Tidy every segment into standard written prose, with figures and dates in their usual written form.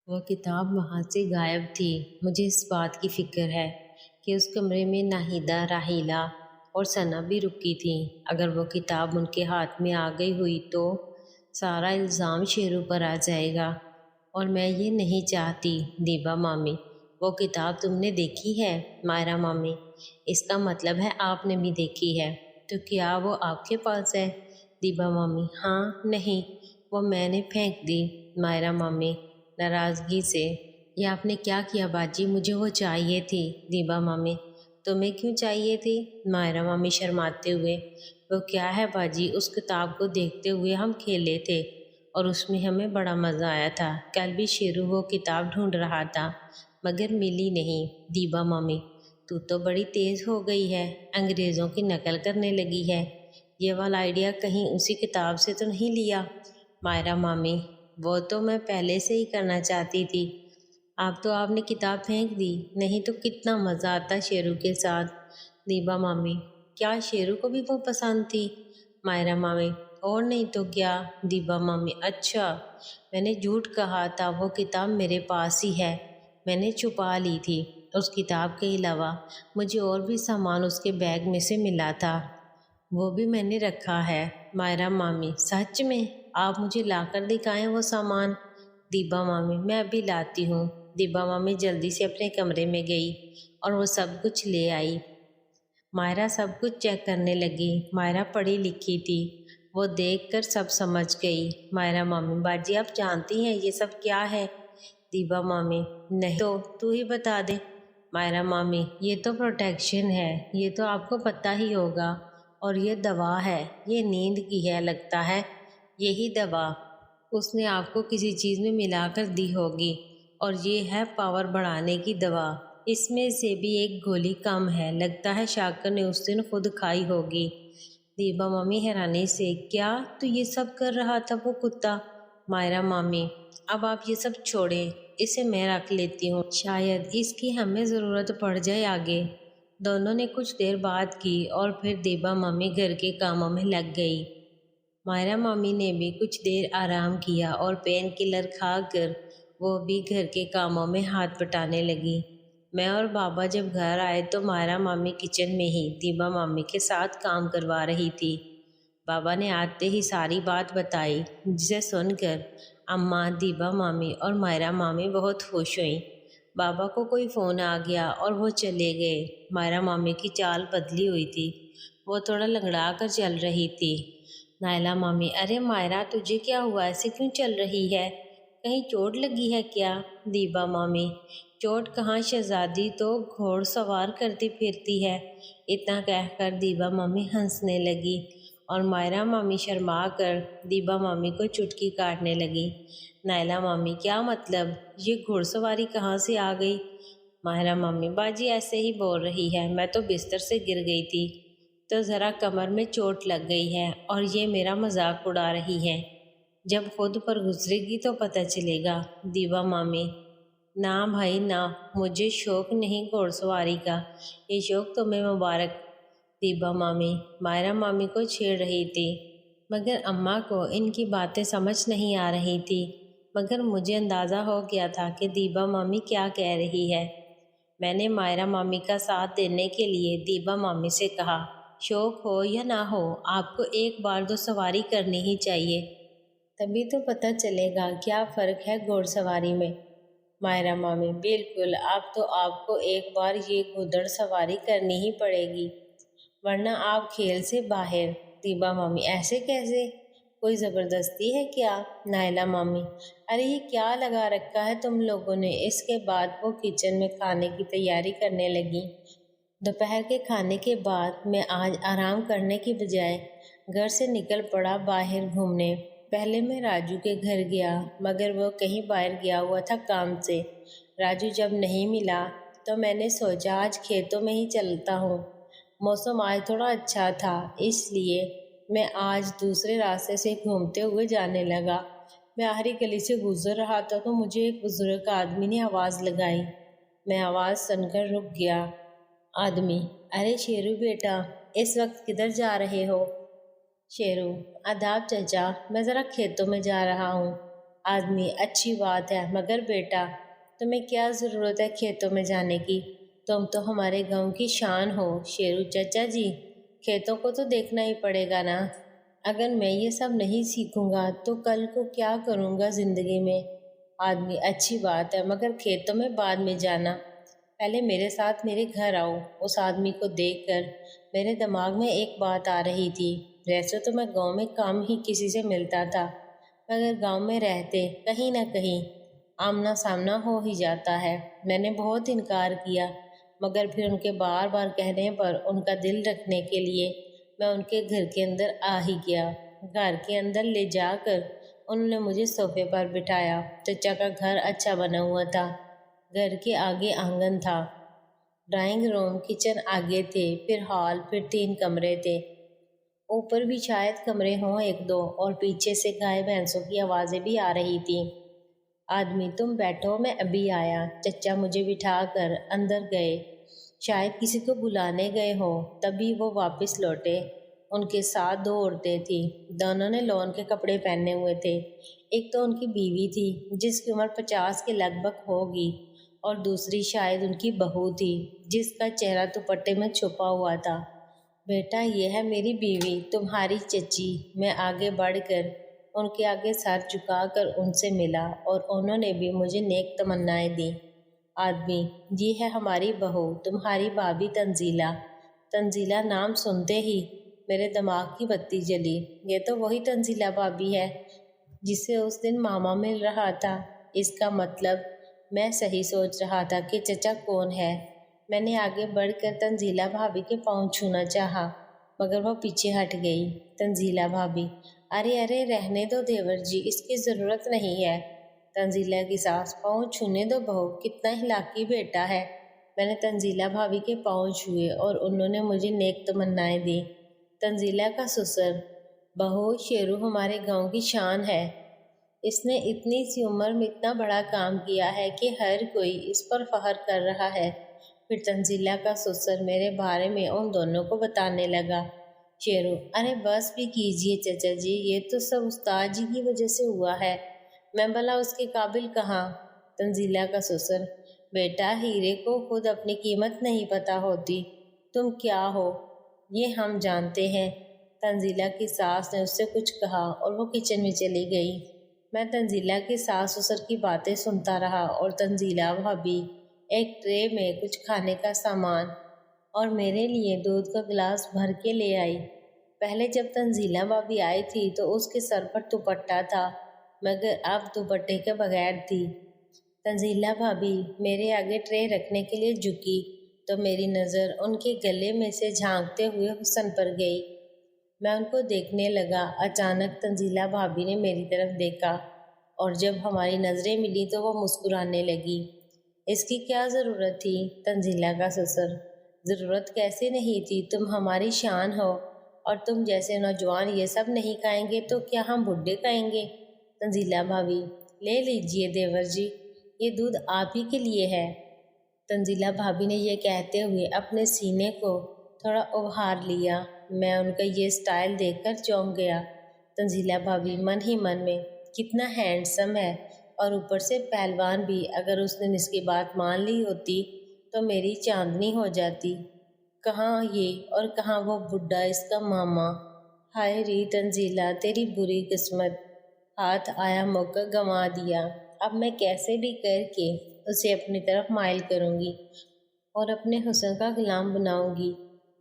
وہ کتاب وہاں سے غائب تھی۔ مجھے اس بات کی فکر ہے کہ اس کمرے میں ناہیدہ، راحیلہ اور ثنا بھی رکی تھیں۔ اگر وہ کتاب ان کے ہاتھ میں آ گئی ہوئی تو سارا الزام شیرو پر آ جائے گا، اور میں یہ نہیں چاہتی۔ دیبا مامی، وہ کتاب تم نے دیکھی ہے؟ مائرہ مامی: اس کا مطلب ہے آپ نے بھی دیکھی ہے، تو کیا وہ آپ کے پاس ہے؟ دیبا مامی: ہاں، نہیں، وہ میں نے پھینک دی۔ مائرہ مامی ناراضگی سے: یہ آپ نے کیا کیا باجی؟ مجھے وہ چاہیے تھی۔ دیبا مامی: تمہیں کیوں چاہیے تھی؟ مائرہ مامی شرماتے ہوئے: وہ کیا ہے باجی، اس کتاب کو دیکھتے ہوئے ہم کھیلے تھے اور اس میں ہمیں بڑا مزہ آیا تھا۔ کل بھی شیرو وہ کتاب ڈھونڈ رہا تھا مگر ملی نہیں۔ دیبا مامی: تو بڑی تیز ہو گئی ہے، انگریزوں کی نقل کرنے لگی ہے۔ یہ والا آئیڈیا کہیں اسی کتاب سے تو نہیں لیا؟ مائرہ مامی: وہ تو میں پہلے سے ہی کرنا چاہتی تھی، اب تو آپ نے کتاب پھینک دی، نہیں تو کتنا مزہ آتا شیرو کے ساتھ۔ دیبا مامی: کیا شیرو کو بھی وہ پسند تھی؟ مائرہ مامی: اور نہیں تو کیا۔ دیبا مامی: اچھا، میں نے جھوٹ کہا تھا، وہ کتاب میرے پاس ہی ہے، میں نے چھپا لی تھی۔ اس کتاب کے علاوہ مجھے اور بھی سامان اس کے بیگ میں سے ملا تھا، وہ بھی میں نے رکھا ہے۔ مائرہ مامی: سچ میں؟ آپ مجھے لا کر دکھائیں وہ سامان۔ دیبا مامی: میں ابھی لاتی ہوں۔ دیبا مامی جلدی سے اپنے کمرے میں گئی اور وہ سب کچھ لے آئی۔ مائرہ سب کچھ چیک کرنے لگی۔ مائرہ پڑھی لکھی تھی، وہ دیکھ کر سب سمجھ گئی۔ مائرہ مامی: باجی آپ جانتی ہیں یہ سب کیا ہے؟ دیبا مامی: نہیں تو ہی بتا دے۔ مائرہ مامی: یہ تو پروٹیکشن ہے، یہ تو آپ کو پتہ ہی ہوگا، اور یہ دوا ہے، یہ نیند کی ہے لگتا ہے، یہی دوا اس نے آپ کو کسی چیز میں ملا کر دی ہوگی، اور یہ ہے پاور بڑھانے کی دوا، اس میں سے بھی ایک گولی کم ہے، لگتا ہے شاکر نے اس دن خود کھائی ہوگی۔ دیبا مامی حیرانی سے: کیا؟ تو یہ سب کر رہا تھا وہ کتا؟ مائرہ مامی: اب آپ یہ سب چھوڑیں، اسے میں رکھ لیتی ہوں، شاید اس کی ہمیں ضرورت پڑ جائے آگے۔ دونوں نے کچھ دیر بات کی اور پھر دیبا مامی گھر کے کاموں میں لگ گئی۔ مائرہ مامی نے بھی کچھ دیر آرام کیا اور پین کلر کھا کر وہ بھی گھر کے کاموں میں ہاتھ بٹانے لگی۔ میں اور بابا جب گھر آئے تو مائرہ مامی کچن میں ہی دیبا مامی کے ساتھ کام کروا رہی تھی۔ بابا نے آتے ہی ساری بات بتائی، جسے سن کر اماں، دیبا مامی اور مائرہ مامی بہت خوش ہوئیں۔ بابا کو کوئی فون آ گیا اور وہ چلے گئے۔ مائرہ مامی کی چال بدلی ہوئی تھی، وہ تھوڑا لنگڑا کر چل رہی تھی۔ نائلہ مامی: ارے مائرہ تجھے کیا ہوا، ایسے کیوں چل رہی ہے، کہیں چوٹ لگی ہے کیا؟ دیبا مامی: چوٹ کہاں، شہزادی تو گھوڑ سوار کرتی پھرتی ہے۔ اتنا کہہ کر دیبا مامی ہنسنے لگی اور مائرہ مامی شرما کر دیبا مامی کو چٹکی کاٹنے لگی۔ نائلہ مامی: کیا مطلب، یہ گھوڑ سواری کہاں سے آ گئی؟ مائرہ مامی: باجی ایسے ہی بول رہی ہے، میں تو بستر سے گر گئی تھی تو ذرا کمر میں چوٹ لگ گئی ہے اور یہ میرا مذاق اڑا رہی ہے، جب خود پر گزرے گی تو پتہ چلے گا۔ دیبا مامی: نہ بھائی نہ، مجھے شوق نہیں گھوڑ سواری کا، یہ شوق تمہیں مبارک۔ دیبا مامی مائرہ مامی کو چھیڑ رہی تھی، مگر اماں کو ان کی باتیں سمجھ نہیں آ رہی تھی، مگر مجھے اندازہ ہو گیا تھا کہ دیبا مامی کیا کہہ رہی ہے۔ میں نے مائرہ مامی کا ساتھ دینے کے لیے دیبا مامی سے کہا، شوق ہو یا نہ ہو، آپ کو ایک بار تو سواری کرنی ہی چاہیے، تبھی تو پتہ چلے گا کیا فرق ہے گھوڑ سواری میں۔ مائرہ مامی: بالکل، اب تو آپ کو ایک بار یہ گھوڑ سواری کرنی ہی پڑے گی، ورنہ آپ کھیل سے باہر۔ دیبا مامی: ایسے کیسے، کوئی زبردستی ہے کیا؟ نائلہ مامی: ارے یہ کیا لگا رکھا ہے تم لوگوں نے۔ اس کے بعد وہ کچن میں کھانے کی تیاری کرنے لگی۔ دوپہر کے کھانے کے بعد میں آج آرام کرنے کی بجائے گھر سے نکل پڑا باہر گھومنے۔ پہلے میں راجو کے گھر گیا، مگر وہ کہیں باہر گیا ہوا تھا کام سے۔ راجو جب نہیں ملا تو میں نے سوچا آج کھیتوں میں ہی چلتا ہوں، موسم آج تھوڑا اچھا تھا، اس لیے میں آج دوسرے راستے سے گھومتے ہوئے جانے لگا۔ میں آخری گلی سے گزر رہا تھا تو مجھے ایک بزرگ آدمی نے آواز لگائی، میں آواز سن کر رک گیا۔ آدمی: ارے شیرو بیٹا، اس وقت کدھر جا رہے ہو؟ شیرو: آداب چچا، میں ذرا کھیتوں میں جا رہا ہوں۔ آدمی اچھی بات ہے، مگر بیٹا تمہیں کیا ضرورت ہے کھیتوں میں جانے کی؟ تم تو ہمارے گاؤں کی شان ہو۔ شیرو چچا جی، کھیتوں کو تو دیکھنا ہی پڑے گا نا۔ اگر میں یہ سب نہیں سیکھوں گا تو کل کو کیا کروں گا زندگی میں؟ آدمی اچھی بات ہے، مگر کھیتوں میں بعد میں جانا، پہلے میرے ساتھ میرے گھر آؤ۔ اس آدمی کو دیکھ کر میرے دماغ میں ایک بات آ رہی تھی۔ ویسے تو میں گاؤں میں کم ہی کسی سے ملتا تھا، مگر گاؤں میں رہتے کہیں نہ کہیں آمنا سامنا ہو ہی جاتا ہے۔ میں نے بہت انکار کیا، مگر پھر ان کے بار بار کہنے پر ان کا دل رکھنے کے لیے میں ان کے گھر کے اندر آ ہی گیا۔ گھر کے اندر لے جا کر انہوں نے مجھے صوفے پر بٹھایا۔ چچا کا گھر اچھا بنا ہوا تھا۔ گھر کے آگے آنگن تھا، ڈرائنگ روم، کچن آگے تھے، پھر ہال، پھر 3 کمرے تھے۔ اوپر بھی شاید کمرے ہوں 1-2، اور پیچھے سے گائے بھینسوں کی آوازیں بھی آ رہی تھیں۔ آدمی تم بیٹھو، میں ابھی آیا۔ چچا مجھے بٹھا کر اندر گئے، شاید کسی کو بلانے گئے ہو، تبھی وہ واپس لوٹے۔ ان کے ساتھ 2 عورتیں تھیں، دونوں نے لون کے کپڑے پہنے ہوئے تھے۔ ایک تو ان کی بیوی تھی جس کی عمر 50 کے لگ بھگ ہوگی، اور دوسری شاید ان کی بہو تھی جس کا چہرہ دوپٹے میں چھپا ہوا تھا۔ بیٹا یہ ہے میری بیوی، تمہاری چچی۔ میں آگے بڑھ کر ان کے آگے سر جھکا کر ان سے ملا، اور انہوں نے بھی مجھے نیک تمنائیں دیں۔ آدمی یہ ہے ہماری بہو، تمہاری بھابھی تنزیلہ۔ تنزیلہ نام سنتے ہی میرے دماغ کی بتی جلی۔ یہ تو وہی تنزیلہ بھابھی ہے جسے اس دن ماما مل رہا تھا۔ اس کا مطلب میں صحیح سوچ رہا تھا کہ چچا کون ہے۔ میں نے آگے بڑھ کر تنزیلہ بھابھی کے پاؤں چھونا چاہا، مگر وہ پیچھے ہٹ گئی۔ تنزیلہ بھابھی ارے ارے رہنے دو دیور جی، اس کی ضرورت نہیں ہے۔ تنزیلہ کی ساس پاؤں چھونے دو بہو، کتنا ہلاکی بیٹا ہے۔ میں نے تنزیلہ بھابھی کے پاؤں چھوئے اور انہوں نے مجھے نیک تمنائیں دی۔ تنزیلہ کا سسر بہو شیرو ہمارے گاؤں کی شان ہے، اس نے اتنی سی عمر میں اتنا بڑا کام کیا ہے کہ ہر کوئی اس پر فخر کر رہا ہے۔ پھر تنزیلہ کا سسر میرے بارے میں ان دونوں کو بتانے لگا۔ شیرو ارے بس بھی کیجئے چچا جی، یہ تو سب استاد جی کی وجہ سے ہوا ہے، میں بھلا اس کے قابل کہاں؟ تنزیلہ کا سسر بیٹا ہیرے کو خود اپنی قیمت نہیں پتہ ہوتی، تم کیا ہو یہ ہم جانتے ہیں۔ تنزیلہ کی ساس نے اس سے کچھ کہا اور وہ کچن میں چلی گئی۔ میں تنزیلہ کے ساس سسر کی باتیں سنتا رہا، اور تنزیلہ بھابھی ایک ٹرے میں کچھ کھانے کا سامان اور میرے لیے دودھ کا گلاس بھر کے لے آئی۔ پہلے جب تنزیلہ بھابھی آئی تھی تو اس کے سر پر دوپٹہ تھا، مگر اب دوپٹے کے بغیر تھی۔ تنزیلہ بھابھی میرے آگے ٹرے رکھنے کے لیے جھکی تو میری نظر ان کے گلے میں سے جھانکتے ہوئے حسن پر گئی۔ میں ان کو دیکھنے لگا۔ اچانک تنزیلہ بھابھی نے میری طرف دیکھا، اور جب ہماری نظریں ملی تو وہ مسکرانے لگی۔ اس کی کیا ضرورت تھی؟ تنزیلہ کا سسر ضرورت کیسے نہیں تھی، تم ہماری شان ہو، اور تم جیسے نوجوان یہ سب نہیں کھائیں گے تو کیا ہم بڈھے کھائیں گے؟ تنزیلہ بھابھی لے لیجئے دیور جی، یہ دودھ آپ ہی کے لیے ہے۔ تنزیلہ بھابھی نے یہ کہتے ہوئے اپنے سینے کو تھوڑا ابھار لیا۔ میں ان کا یہ سٹائل دیکھ کر چونک گیا۔ تنزیلہ بھابھی من ہی من میں کتنا ہینڈسم ہے، اور اوپر سے پہلوان بھی، اگر اس نے اس کی بات مان لی ہوتی تو میری چاندنی ہو جاتی۔ کہاں یہ اور کہاں وہ بڈھا اس کا ماما۔ ہائے ری تنزیلہ تیری بری قسمت، ہاتھ آیا موقع گنوا دیا۔ اب میں کیسے بھی کر کے اسے اپنی طرف مائل کروں گی اور اپنے حسن کا غلام بناؤں گی۔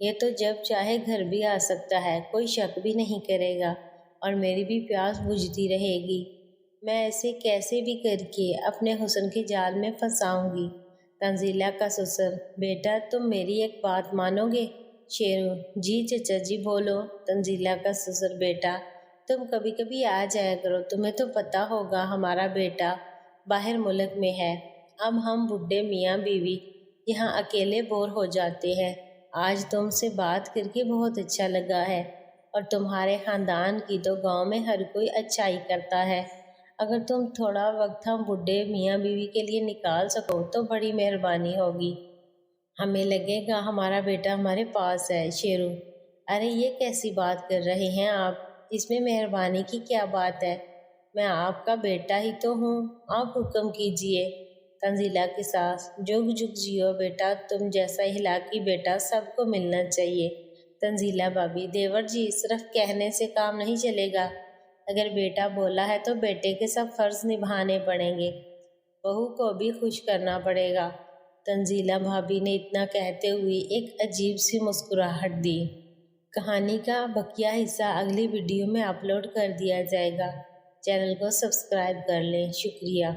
یہ تو جب چاہے گھر بھی آ سکتا ہے، کوئی شک بھی نہیں کرے گا، اور میری بھی پیاس بجھتی رہے گی۔ میں اسے کیسے بھی کر کے اپنے حسن کے جال میں پھنساؤں گی۔ تنزیلہ کا سسر بیٹا تم میری ایک بات مانو گے؟ شیرو جی چچا جی بولو۔ تنزیلہ کا سسر بیٹا تم کبھی کبھی آ جایا کرو، تمہیں تو پتہ ہوگا ہمارا بیٹا باہر ملک میں ہے، اب ہم بڈھے میاں بیوی یہاں اکیلے بور ہو جاتے ہیں۔ آج تم سے بات کر کے بہت اچھا لگا ہے، اور تمہارے خاندان کی تو گاؤں میں ہر کوئی اچھائی کرتا ہے۔ اگر تم تھوڑا وقت ہم بڈھے میاں بیوی کے لیے نکال سکو تو بڑی مہربانی ہوگی، ہمیں لگے گا ہمارا بیٹا ہمارے پاس ہے۔ شیرو ارے یہ کیسی بات کر رہے ہیں آپ، اس میں مہربانی کی کیا بات ہے؟ میں آپ کا بیٹا ہی تو ہوں، آپ حکم کیجئے۔ تنزیلہ کی ساس: جگ جگ جیو بیٹا، تم جیسا اخلاقی بیٹا سب کو ملنا چاہیے۔ تنزیلہ بھابھی: دیور جی، صرف کہنے سے کام نہیں چلے گا، اگر بیٹا بولا ہے تو بیٹے کے سب فرض نبھانے پڑیں گے، بہو کو بھی خوش کرنا پڑے گا۔ تنزیلہ بھابھی نے اتنا کہتے ہوئے ایک عجیب سی مسکراہٹ دی۔ کہانی کا بقیہ حصہ اگلی ویڈیو میں اپلوڈ کر دیا جائے گا، چینل کو سبسکرائب کر لیں۔ شکریہ۔